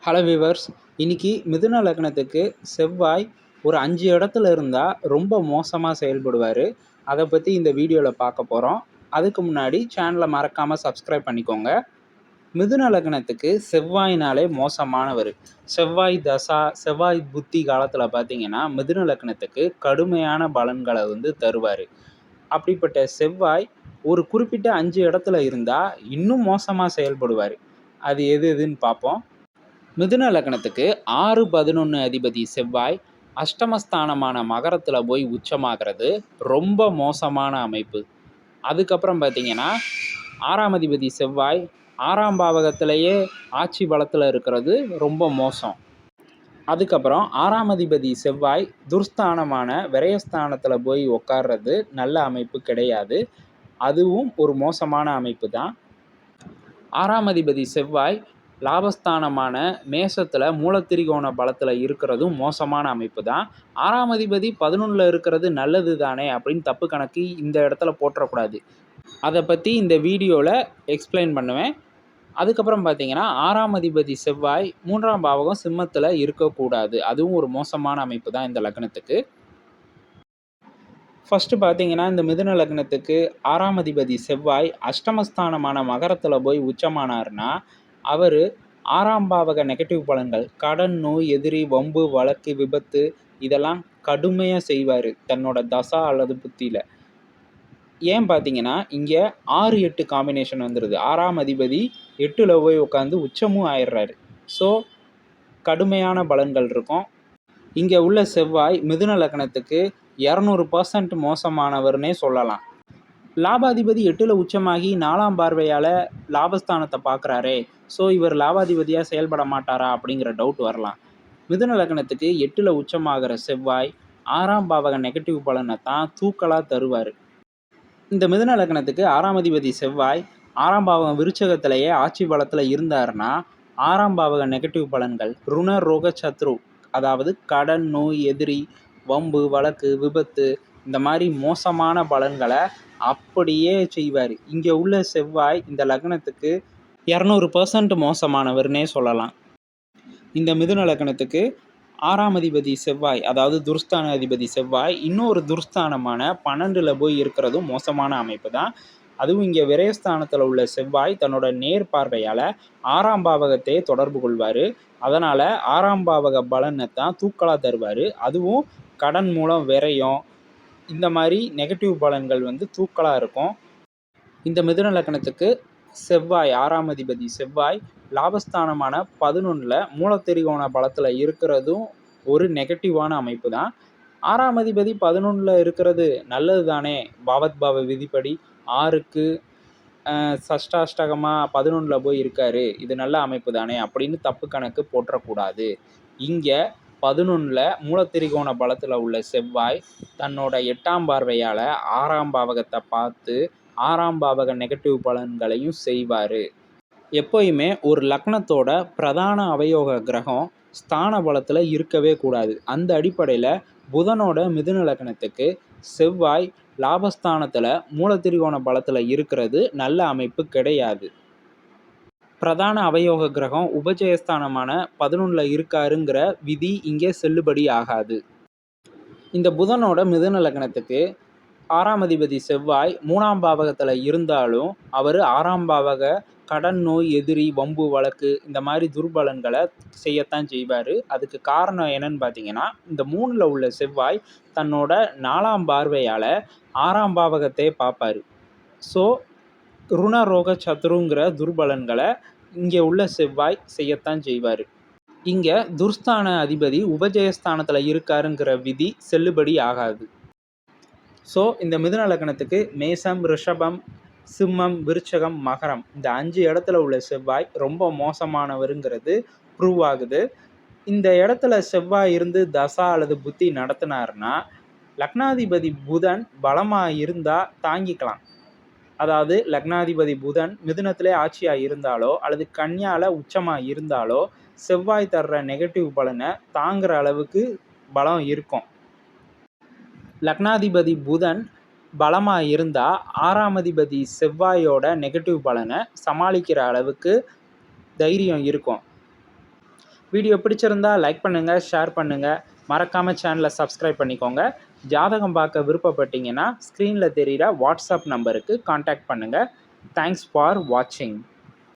Hello viewers, இன்னைக்கு மிதுன லக்னத்துக்கு செவ்வாய் ஒரு 5 இடத்துல இருந்தால் ரொம்ப மோசமாக செயல்படுவார். அதை பற்றி இந்த வீடியோவில் பார்க்க போகிறோம். அதுக்கு முன்னாடி சேனலை மறக்காமல் சப்ஸ்கிரைப் பண்ணிக்கோங்க. மிதுன லக்னத்துக்கு செவ்வாயினாலே மோசமானவர். செவ்வாய் தசா, செவ்வாய் புத்தி காலத்தில் பார்த்தீங்கன்னா மிதுன லக்னத்துக்கு கடுமையான பலன்களை தருவார். அப்படிப்பட்ட செவ்வாய் ஒரு குறிப்பிட்ட 5 இடத்துல இருந்தால் இன்னும் மோசமாக செயல்படுவார். அது எதுன்னு பார்ப்போம். மிதுன லக்னத்துக்கு 6-11 அதிபதி செவ்வாய் அஷ்டமஸ்தானமான மகரத்தில் போய் உச்சமாகிறது ரொம்ப மோசமான அமைப்பு. அதுக்கப்புறம் பார்த்தீங்கன்னா 6ஆம் அதிபதி செவ்வாய் 6ஆம் பாவகத்திலேயே ஆட்சி பலத்தில் இருக்கிறது ரொம்ப மோசம். அதுக்கப்புறம் 6ஆம் அதிபதி செவ்வாய் துர்ஸ்தானமான விரயஸ்தானத்தில் போய் உட்கார்றது நல்ல அமைப்பு கிடையாது. அதுவும் ஒரு மோசமான அமைப்பு தான். 6ஆம் அதிபதி செவ்வாய் லாபஸ்தானமான மேசத்தில் மூலத்திரிகோண பலத்தில் இருக்கிறதும் மோசமான அமைப்பு தான். 6ஆம் அதிபதி 11ல் இருக்கிறது நல்லது தானே அப்படின்னு தப்பு கணக்கு இந்த இடத்துல போற்றக்கூடாது. அதை பற்றி இந்த வீடியோவில் எக்ஸ்பிளைன் பண்ணுவேன். அதுக்கப்புறம் பார்த்தீங்கன்னா 6ஆம் அதிபதி செவ்வாய் 3ஆம் பாவகம் சிம்மத்தில் இருக்கக்கூடாது. அதுவும் ஒரு மோசமான அமைப்பு தான் இந்த லக்னத்துக்கு. ஃபஸ்ட்டு பார்த்தீங்கன்னா இந்த மிதுன லக்னத்துக்கு 6ஆம் அதிபதி செவ்வாய் அஷ்டமஸ்தானமான மகரத்தில் போய் உச்சமானார்னா அவர் 6ஆம் பாவக நெகட்டிவ் பலன்கள், கடன், நோய், எதிரி, வம்பு, வழக்கு, விபத்து இதெல்லாம் கடுமையாக செய்வார் தன்னோட தசா அல்லது புத்தியில். ஏன் பார்த்தீங்கன்னா இங்கே 6-8 காம்பினேஷன் வந்துடுது. 6ஆம் அதிபதி 8ல் போய் உட்காந்து உச்சமும் ஆயிடுறாரு. ஸோ கடுமையான பலன்கள் இருக்கும். இங்கே உள்ள செவ்வாய் மிதுன லக்னத்துக்கு 200% மோசமானவர்னே சொல்லலாம். லாபாதிபதி 8ல் உச்சமாகி 4ஆம் பார்வையால் லாபஸ்தானத்தை பார்க்குறாரே, ஸோ இவர் லாபாதிபதியாக செயல்பட மாட்டாரா அப்படிங்கிற டவுட் வரலாம். மிதுன லக்னத்துக்கு 8ல் உச்சமாகிற செவ்வாய் 6ஆம் பாவக நெகட்டிவ் பலனை தான் தூக்கலாக தருவார். இந்த மிதுன லக்னத்துக்கு 6ஆம் அதிபதி செவ்வாய் 6ஆம் பாவகம் விருச்சகத்திலேயே ஆட்சி பலத்தில் இருந்தார்னா 6ஆம் பாவக நெகட்டிவ் பலன்கள் ருண ரோக சத்ரு, அதாவது கடன், நோய், எதிரி, வம்பு, வழக்கு, விபத்து இந்த மாதிரி மோசமான பலன்களை அப்படியே செய்வார். இங்கே உள்ள செவ்வாய் இந்த லக்னத்துக்கு 200% மோசமானவர்னே சொல்லலாம். இந்த மிதுன லக்னத்துக்கு 6ஆம் அதிபதி செவ்வாய், அதாவது துர்ஸ்தான அதிபதி செவ்வாய் இன்னொரு துர்ஸ்தானமான 12ல் போய் இருக்கிறதும் மோசமான அமைப்பு தான். அதுவும் இங்கே விரயஸ்தானத்தில் உள்ள செவ்வாய் தன்னோட நேர் பார்வையால் 6ஆம் பாவகத்தையே தொடர்பு கொள்வார். அதனால் 6ஆம் பாவக பலனை தான் தூக்கலாக தருவார். அதுவும் கடன் மூலம் விரயம் இந்த மாதிரி நெகட்டிவ் பலன்கள் தூக்கலாக இருக்கும். இந்த மிதுன லக்னத்துக்கு செவ்வாய் 6ஆம் அதிபதி செவ்வாய் லாபஸ்தானமான 11ல் மூலத்திரிகோண பலத்தில் இருக்கிறதும் ஒரு நெகட்டிவான அமைப்பு தான். 6ஆம் அதிபதி 11ல் இருக்கிறது நல்லது தானே, பாவத்பாவ விதிப்படி 6க்கு சஷ்டாஷ்டகமாக 11ல் போய் இருக்காரு, இது நல்ல அமைப்பு தானே அப்படின்னு தப்பு கணக்கு போற்றக்கூடாது. இங்கே 11ல் மூலத்திரிகோண பலத்தில் உள்ள செவ்வாய் தன்னோட 8ஆம் பார்வையால் 6ஆம் பாவகத்தை பார்த்து 6ஆம் பாவக நெகட்டிவ் பலன்களையும் செய்வார். எப்போயுமே ஒரு லக்னத்தோட பிரதான அவயோக கிரகம் ஸ்தான பலத்தில் இருக்கவே கூடாது. அந்த அடிப்படையில் புதனோட மிதுன லக்னத்துக்கு செவ்வாய் லாபஸ்தானத்தில் மூலத்திரிகோண பலத்தில் இருக்கிறது நல்ல அமைப்பு கிடையாது. பிரதான அவயோக கிரகம் உபஜயஸ்தானமான 11ல் இருக்காருங்கிற விதி இங்கே செல்லுபடி ஆகாது. இந்த புதனோட மிதுன லக்னத்துக்கு 6ஆம் அதிபதி செவ்வாய் 3ஆம் பாவகத்தில் இருந்தாலும் அவர் 6ஆம் பாவக கடன், நோய், எதிரி, வம்பு, வழக்கு இந்த மாதிரி துர்பலன்களை செய்யத்தான் செய்வார். அதுக்கு காரணம் என்னன்னு பார்த்தீங்கன்னா இந்த 3ல் உள்ள செவ்வாய் தன்னோட 4ஆம் பார்வையால் 6ஆம் பாவகத்தை பார்ப்பார். ஸோ ருண ரோக சத்ருங்கிற துர்பலன்களை இங்கே உள்ள செவ்வாய் செய்யத்தான் செய்வார். இங்கே துர்ஸ்தான அதிபதி உபஜயஸ்தானத்தில் இருக்காருங்கிற விதி செல்லுபடி ஆகாது. ஸோ இந்த மிதுன லக்னத்துக்கு மேசம், ரிஷபம், சிம்மம், விருச்சகம், மகரம் இந்த 5 இடத்துல உள்ள செவ்வாய் ரொம்ப மோசமானவருங்கிறது ப்ரூவ் ஆகுது. இந்த இடத்துல செவ்வாய் இருந்து தசா அல்லது புத்தி நடத்தினார்னா லக்னாதிபதி புதன் பலமாக இருந்தால் தாங்கிக்கலாம். அதாவது லக்னாதிபதி புதன் மிதுனத்திலே ஆட்சியாக இருந்தாலோ அல்லது கன்னியாவில் உச்சமாக இருந்தாலோ செவ்வாய் தர்ற நெகட்டிவ் பலனை தாங்குற அளவுக்கு பலம் இருக்கும். லக்னாதிபதி புதன் பலமாக இருந்தால் 6ஆம் அதிபதி செவ்வாயோட நெகட்டிவ் பலனை சமாளிக்கிற அளவுக்கு தைரியம் இருக்கும். வீடியோ பிடிச்சிருந்தா லைக் பண்ணுங்கள், ஷேர் பண்ணுங்கள், மறக்காமல் சேனலை சப்ஸ்கிரைப் பண்ணிக்கோங்க. ஜாதகம் பார்க்க விருப்பப்பட்டீங்கன்னா ஸ்க்ரீனில் தெரிகிற வாட்ஸ்அப் நம்பருக்கு கான்டாக்ட் பண்ணுங்கள். தேங்க்ஸ் ஃபார் வாட்சிங்.